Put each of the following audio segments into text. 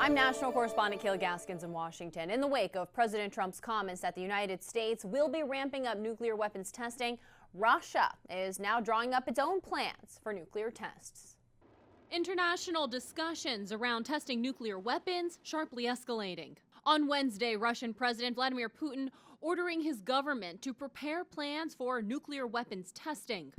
I'm national correspondent Kayla Gaskins in Washington. In the wake of President Trump's comments that the United States will be ramping up nuclear weapons testing, Russia is now drawing up its own plans for nuclear tests. International discussions around testing nuclear weapons sharply escalating. On Wednesday, Russian President Vladimir Putin ordering his government to prepare plans for nuclear weapons testing.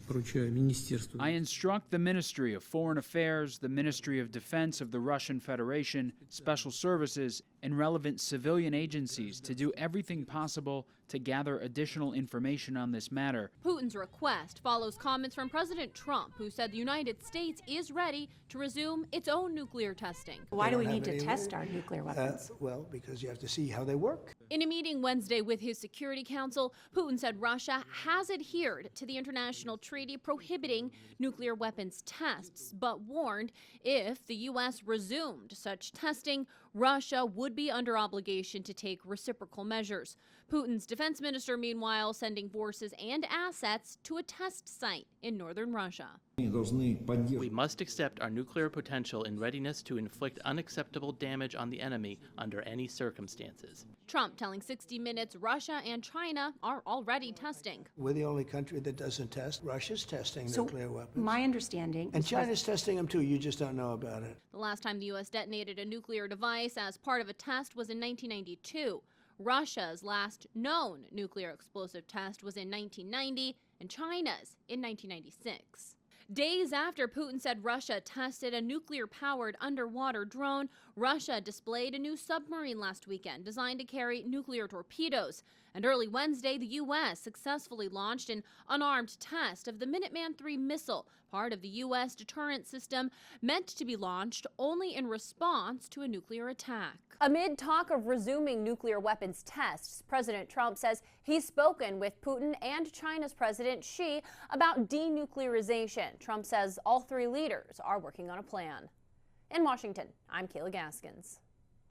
I instruct the Ministry of Foreign Affairs, the Ministry of Defense of the Russian Federation, Special Services, and relevant civilian agencies to do everything possible to gather additional information on this matter. Putin's request follows comments from President Trump, who said the United States is ready to resume its own nuclear testing. Why do we need to test our nuclear weapons? Well, because you have to see how they work. In a meeting Wednesday with his Security Council, Putin said Russia has adhered to the international treaty prohibiting nuclear weapons tests, but warned if the U.S. resumed such testing, Russia would be under obligation to take reciprocal measures. Putin's defense minister, meanwhile, sending forces and assets to a test site in northern Russia. We must accept our nuclear potential in readiness to inflict unacceptable damage on the enemy under any circumstances. Trump telling 60 Minutes Russia and China are already testing. We're the only country that doesn't test. Russia's testing nuclear weapons. My understanding and China's testing them too. You just don't know about it. The last time the U.S. detonated a nuclear device as part of a test was in 1992. Russia's last known nuclear explosive test was in 1990 and China's in 1996. Days after Putin said Russia tested a nuclear-powered underwater drone, Russia displayed a new submarine last weekend designed to carry nuclear torpedoes. And early Wednesday, the U.S. successfully launched an unarmed test of the Minuteman III missile, part of the U.S. deterrent system meant to be launched only in response to a nuclear attack. Amid talk of resuming nuclear weapons tests, President Trump says he's spoken with Putin and China's President Xi about denuclearization. Trump says all three leaders are working on a plan. In Washington, I'm Kayla Gaskins.